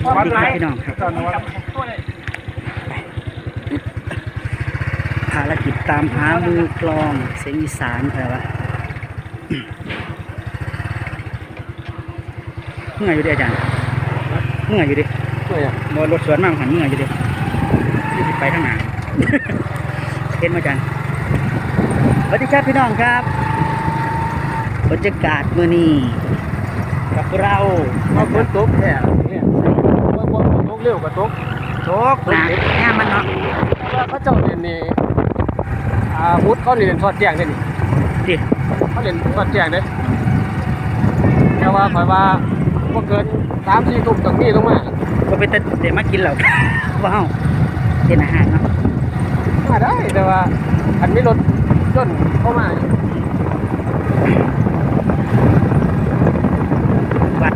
สวัสดีครับพี่น้องครับภารกิจตามหามือกลองเสียงอีสานอะไรวะเมื่ออยู่ดิอาจารย์เมื่ออยู่ดิมอรถสวนมากหันเมื่ออยู่ดิที่ไปข้างหน้าเห็นไหมอาจารย์สวัสดีครับพี่น้องครับบรรยากาศมื้อนี้กับเราฝนตกแท้เนี่ยว่าตกเร็วกว่าตกหนักแง่มันเนาะเขาเจ้าเรียนนี่พุทธเขาเรียนทอดแจ้งได้นี่ดิเขาเรียนทอดแจ้งเด้แต่ว่าคอยว่าพวกเกิน3-4 ทุ่มต้องมีลงมาก็ไปเดี๋ยวมากินเหล่าว้าวเป็นอาหารเนาะมาได้แต่ว่าอันนี้รถยนต์เข้ามาวัด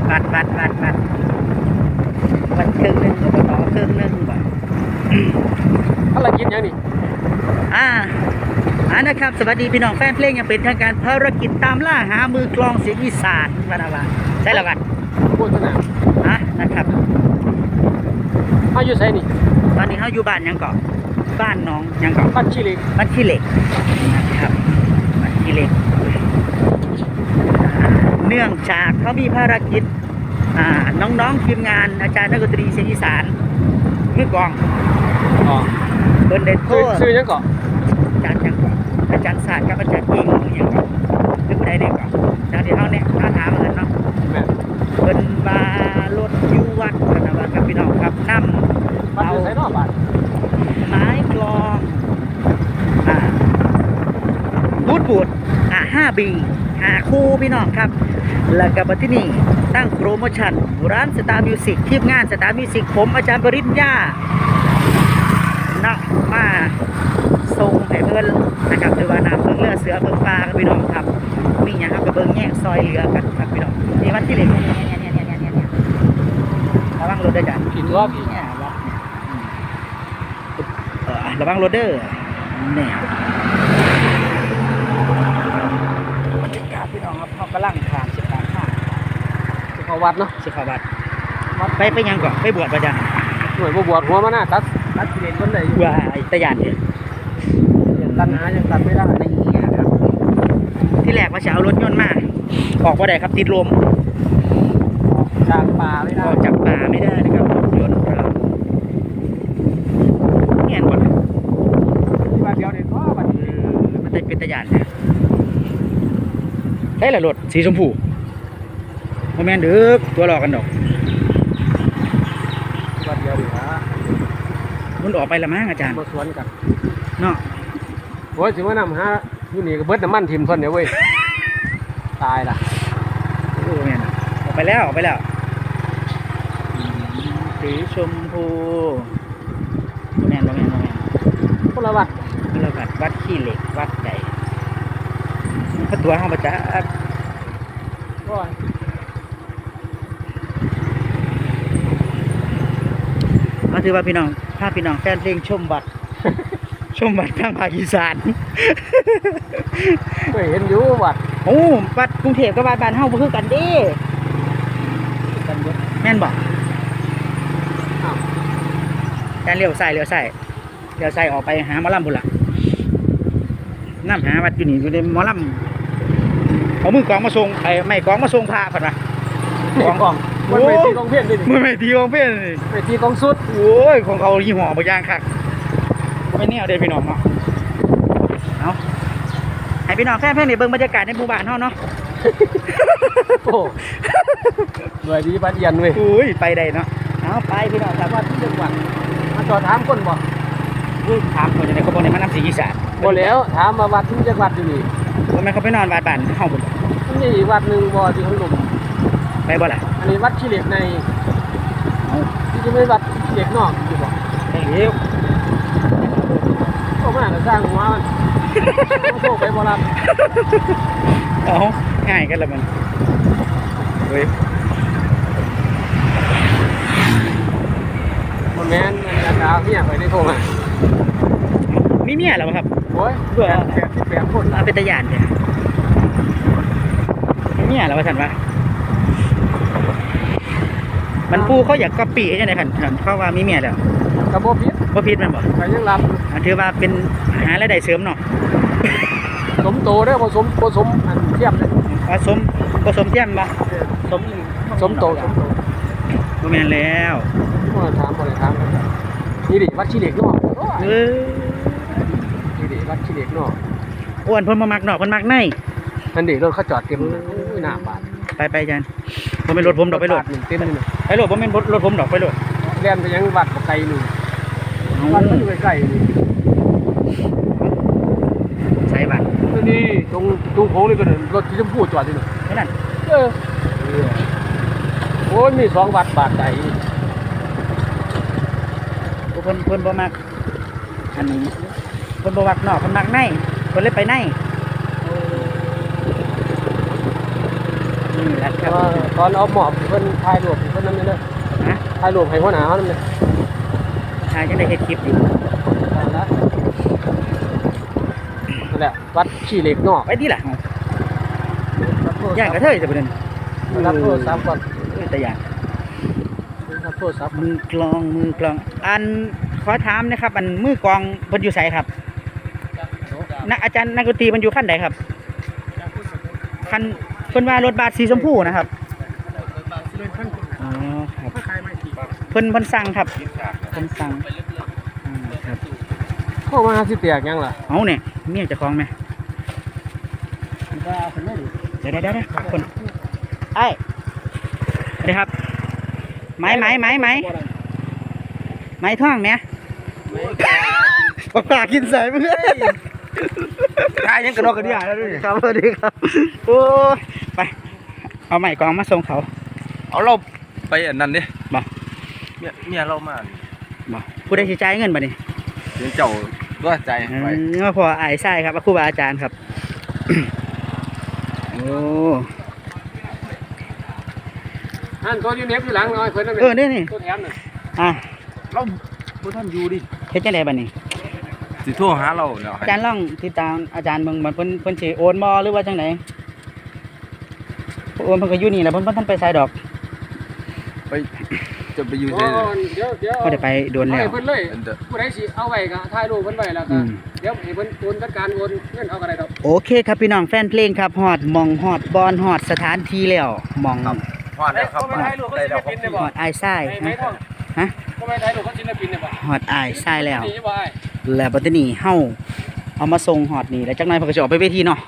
เครื่องนึงอบตเครื่องนึงบ่อะไรกินยังนี่นะครับสวัสดีพี่น้องแฟนเพลงยังเป็นทางการภารกิจตามล่าหามือกลองเสียงอีสานวันอะไรใช่แล้วกันโฆษณานะครับเขาอยู่ไสนี่ตอนนี้เขาอยู่บ้านยังเกาะบ้านน้องยังเกาะบ้านขี้เหล็กนะครับบ้านขี้เหล็กเนื่องจากเขามีภารกิจน้องๆทีมงานอาจารย์นักดนตรีเสียงอีสานมือกลองเบิ้ลเดนโต้ชื่อยังเกาะอาจารย์ยังเกาะอาจารย์ศาสตร์กับอาจารย์ยิงยังเกาะเป็นผู้ใดเด็กเกาะอาจารย์ที่เขาเนี่ยถามเหมือนเนาะเบิ้ลบารถยูวัดกันนะครับพี่น้องครับนำเอาไม้กลองบูด5 บีคู่พี่น้องครับแล้วก็บัดที่นี่ตั้งโปรโมชั่นร้านสตาร์มิวสิกทีมงานสตาร์มิวสิกผมอาจารย์ปริญญามาส่งให้เพิ่นนะครับหรือว่าน้ำเพิ่งเลือเสือเพิ่งปลาครับพี่น้องครับมีอย่างครับกระเบื้องแยกซอยเหลือกันครับพี่น้องนี่วันที่เหล็กเนี่ยระวังรถด้วยจ้ะผิดรอบเนี่ยระวังรถเด้อเนี่ยบรรยากาศพี่น้องครับเขากำลังผ่านสิบแปดข้าสิเขาวัดเนาะสิเขาวัดไปยังก่อนไปบวชประจันหน่วยบวชหัวมาหน้าตัดกิเลสคนไหนอยู่ว่าตะยานเนี่ยตัดหายังตัดไม่ได้นี่ครับที่แรกว่าจะเอารถยนต์มาออกว่าได้ครับติดลมจากป่าไม่ได้จากป่าไม่ได้นะครับรถยนต์เราเงี้ยหมดที่บ้านเดียวเด็กก็บ้านมันจะเป็นตะยานเนี่ยใช่แหละรถสีชมพูโมเมนต์ดึกตัวหลอกกันดอกบ้านเดียวดีฮะมันออกไปละมั้งอาจารย์มาสวนกันเนาะโอ้ยถึงว่านำฮะอยู่นี่ก็เบิดน้ำมันทิมทนเนี่ยเว้ยตายละโอ้เนี่ยออกไปแล้วสีชมพูโมเมนต์คนละวัดวัดขี้เหล็กวัดใหญ่พระตัวห้องประจักษ์มาถือว่าพี่น้องถ้าพี่น้องแฟนเพลงชมบัตรทางภาคอีสานเคยเห็นอยู่วัดวัดกรุงเทพกับวัดบ้านเฮาบ่คือกันเด้แม่นบ่การเลี้ยวซ้ายออกไปหาหมอลำพุ่นล่ะน้ำหาวัดอยู่นี่อยู่ในหมอลำเอามือกองมาส่งไม่กองมาส่งพระผัดวะกองมันไม่ตีกองเพี้ยนดิมันไม่ตีกองเพี้ยนไม่ตีกองสุดโอ้ยของเขายี่ห้อบางอย่างคักไม่เนี่ยเดี๋ยวพี่น้องเนาะเอาให้พี่น้องแฟนเพลงเบิ่งบรรยากาศในหมู่บ้านเฮาเนาะโอ้หน่วยดีบ้านเอียนเว้ยอุ้ยไปได้เนาะเอาไปพี่น้องถามว่าที่จังหวัดมาจอดถามคนบ่ถามคนในเขาบอกในมันน้ำสีอีสานบ่แล้วถามมาวัดที่จังหวัดอยู่นี่ว่ามันเขาไปนอนวัดบ้านเฮาบ่นี่อีกวัดนึงบ่ที่เขาลงไปบ่ล่ะอันนี้วัดขี้เหล็กในที่จะไม่วัดขี้เหล็กนอกอยู่บ่ไปเร็วก็มาสร้างหัวมันโซ่ไปบ่รับเอาง่ายกันละมันเฮ้ยคนแม่นอันดาวเนี่ยไปได้โทรมามีเมียแล้วครับโอ้ยเบื่อ8 คนเป็นตะยานเนี่ยมีเมียแล้วว่าฉันว่า มันผู้เขาอยากก๊อปปี้ให้จังได๋คั่นเขาว่ามีเมียแล้ว กระโบพิษ บ่ผิดแม่นบ่ ไปยังรับ ถือว่าเป็นหารายได้เสริมเนาะ สมโตได้อผสมอันเทียมเลย ผสมเทียมบ่สม สมโต บ่แม่นแล้ว บ่ได้ถามนี่ดิวัดขี้เหล็กเนาะ เออ นี่ดิวัดขี้เหล็กเนาะ อ้วนเพิ่นบ่มักนอกเพิ่นมักใน นั่นดิรถเขาจอดเต็มเลยโอ้ยหน้าบาด ไปอาจารย์บ่แม่นรถผมดอกไปโลด หนึ่งเต็มเลย ไปโลดบ่แม่นรถผมดอกไปโลด เรียนไปยังวัดไกลนี่วัดมันอยู่ใกล้ๆนี่ ใส่บัตร นี่ตรงโค้งนี่ก็เดินรถที่ชมพูจอดอยู่นี่ เท่านั้น โอ้ยมี2 วัดบาทใด เพิ่นบ่มักอันนี้เพิ่นบ่มักนอกเพิ่นมักในเพิ่นเลยไปในนี่แหละค แต่ รับ ว่าตอนเอาหมอบเพิ่นถ่ายรูปเพิ่นนั่นนี่เลย นะ ถ่ายรูปให้หัวหน้าเขานั่นเลย ทางจังได้เฮ็ดคลิปอยู่ นั่นแหละวัดขี้เหล็กเนาะ ไปที่ล่ะย่างกระเทยซะบ่นั่น รับโทรศัพท์ก่อน แต่อย่าง รับโทรศัพท์ มือกลองอันขอถามนะครับอันมือกลองเพิ่นอยู่ไสครับนักอาจารย์นักดนตรีมันอยู่คันใดครับคันเพิ่นว่ารถบัสสีชมพูนะครับอ๋อครับเพิ่นสั่งครับเพิ่นสั่งครับ เข้ามาสิแตกยังล่ะ เอาเนี่ยเมียเจ้าของไหมเดี๋ยวคนไอ้เดี๋ยวครับไม้ท่องไหมปากกินใส่มึงได้ยังกระดอกกระเดี่ยแล้วด้วยครับสวัสดีครับโอ้ไปเอาไม้กองมาส่งเขา เอาเราไปอันนั้นดิ บ่ เมียเรามา บ่ผู้ใดสิจ่ายเงินบ่นี่ เลี้ยงเจ้าด้วยใจไป มาพอไอ้ไส้ครับครูบาอาจารย์ครับ โอ้ อันตัวยูเนฟอยู่หลังน้อยเพิ่นนั่น นี่ ตัวแถมน่ะ อ่ะ เราบ่ท่านอยู่ดิ เฮ็ดจังได๋บัดนี้ สิโทรหาเราเนาะ อาจารย์ลองติดตามอาจารย์เบิ่งมันเพิ่นสิโอนบ่หรือว่าจังได๋โอนเพิ่นก็อยู่นี่แหละเพิ่นบ่ทันไปไสดอก ไปจะไปอยู่ โอ้ ใน เดี๋ยว บ่ได้ไปโดนแล้ว ให้เพิ่นเลย อันเดอ ผู้ใดสิเอาไว้ก็ถ่ายรูปเพิ่นไว้แล้ว อื ก็ ม เดี๋ยวให้เพิ่นโอนจัดการโอนเงินเอาก็ได้ดอก โอเคครับพี่น้องแฟนเพลงครับฮอดหมองฮอดบอนฮอดสถานที่แล้วหมอง พอแล้วครับ เอาไปถ่ายรูปก็ศิลปินได้บ่ ฮอดไอ้ไส้ ไหนท่อง ฮะ ก็ไปถ่ายรูปก็ศิลปินได้บ่ ฮอดไอ้ไส้แล้ว นี่บ่อ้าย แล้วบัดนี้เฮาเอามาส่งฮอดนี่แล้วจักหน่อยเพิ่นก็สิออกไปเวทีเนาะ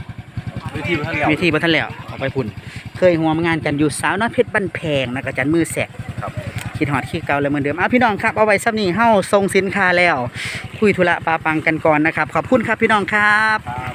วิธีบ่ทันแล้ว เวทีบ่ทันแล้วออกไปพุ่นเคยร่วมงานกันอยู่สาวน้อยเพชรบ้านแพงนะกับอาจารย์มือแสก ครับ คิดฮอดคิดเก่าแล้วเหมือนเดิมพี่น้องครับเอาไว้ซ้ำนี้เฮาส่งสินค้าแล้ว คุยธุระปาปังกันก่อนนะครับขอบคุณครับพี่น้องครับ ครับ